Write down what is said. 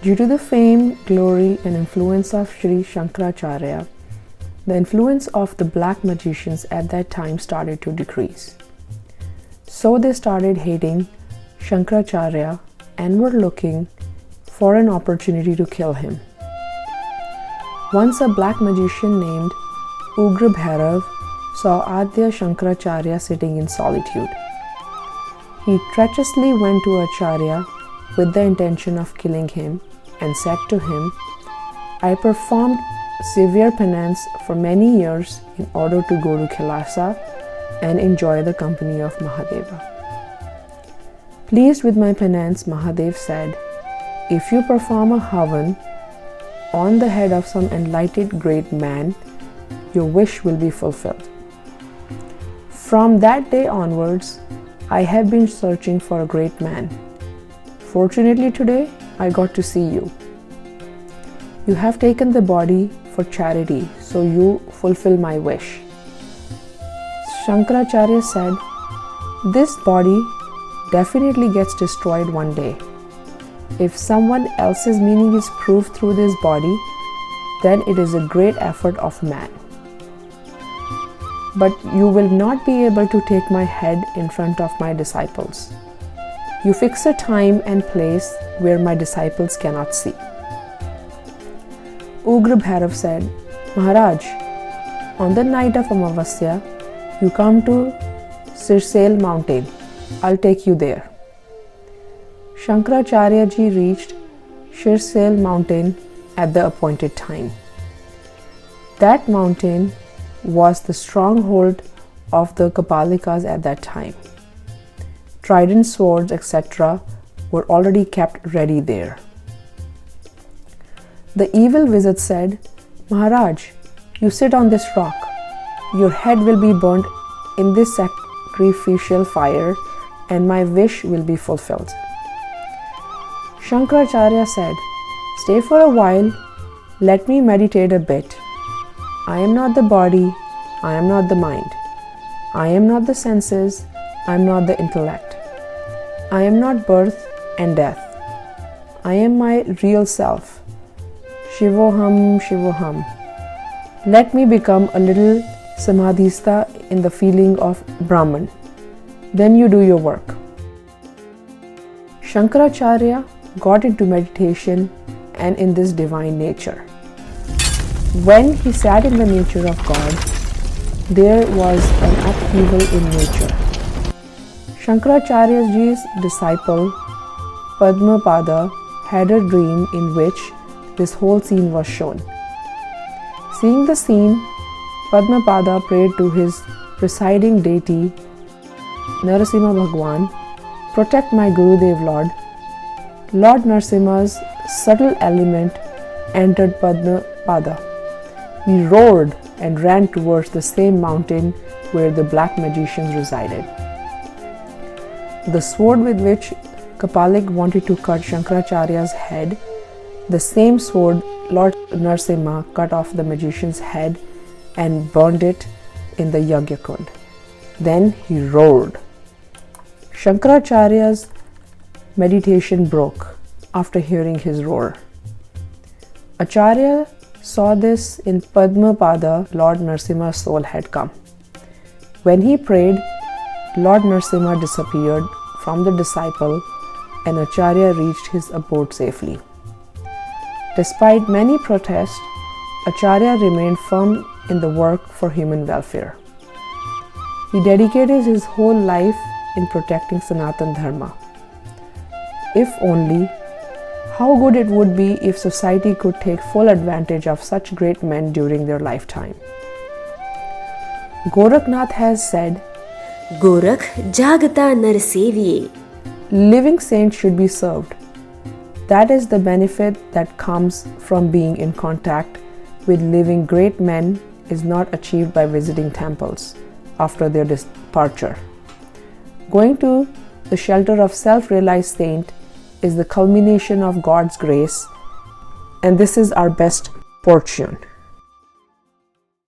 Due to the fame, glory, and influence of Sri Shankaracharya, the influence of the black magicians at that time started to decrease. So they started hating Shankaracharya and were looking for an opportunity to kill him. Once a black magician named Ugra Bhairav saw Adi Shankaracharya sitting in solitude. He treacherously went to Acharya with the intention of killing him and said to him, "I performed severe penance for many years in order to go to Kailasa and enjoy the company of Mahadeva." Pleased with my penance, Mahadev said, "If you perform a havan on the head of some enlightened great man, your wish will be fulfilled." From that day onwards, I have been searching for a great man. Fortunately today, I got to see you. You have taken the body for charity, so you fulfill my wish. Shankaracharya said, "This body definitely gets destroyed one day. If someone else's meaning is proved through this body, then it is a great effort of man. But you will not be able to take my head in front of my disciples. You fix a time and place where my disciples cannot see." Ugra Bhairav said, "Maharaj, on the night of Amavasya, you come to Sirsail mountain. I'll take you there." Shankaracharya ji reached Sirsail mountain at the appointed time. That mountain was the stronghold of the Kapalikas at that time. Trident swords, etc., were already kept ready there. The evil wizard said, "Maharaj, you sit on this rock. Your head will be burnt in this sacrificial fire, and my wish will be fulfilled." Shankaracharya said, "Stay for a while. Let me meditate a bit. I am not the body. I am not the mind. I am not the senses. I am not the intellect. I am not birth and death. I am my real self. Shivoham, Shivoham. Let me become a little samadhista in the feeling of Brahman. Then you do your work." Shankaracharya got into meditation and in this divine nature. When he sat in the nature of God, there was an upheaval in nature. Shankaracharya ji's disciple Padmapada had a dream in which this whole scene was shown. Seeing the scene, Padmapada prayed to his presiding deity Narasimha Bhagwan, "Protect my Gurudev Lord." Lord Narasimha's subtle element entered Padmapada. He roared and ran towards the same mountain where the black magicians resided. The sword with which Kapalika wanted to cut Shankaracharya's head, the same sword Lord Narasimha cut off the magician's head and burned it in the Yajna-kund. Then he roared. Shankaracharya's meditation broke after hearing his roar. Acharya saw this in Padmapada. Lord Narasimha's soul had come. When he prayed, Lord Narasimha disappeared from the disciple and Acharya reached his abode safely. Despite many protests, Acharya remained firm in the work for human welfare. He dedicated his whole life in protecting Sanatana Dharma. If only, how good it would be if society could take full advantage of such great men during their lifetime. Gorakhnath has said, "Gorakh jagata nar seviye." Living saints should be served. That is the benefit that comes from being in contact with living great men is not achieved by visiting temples after their departure. Going to the shelter of self-realized saint is the culmination of God's grace, and this is our best fortune.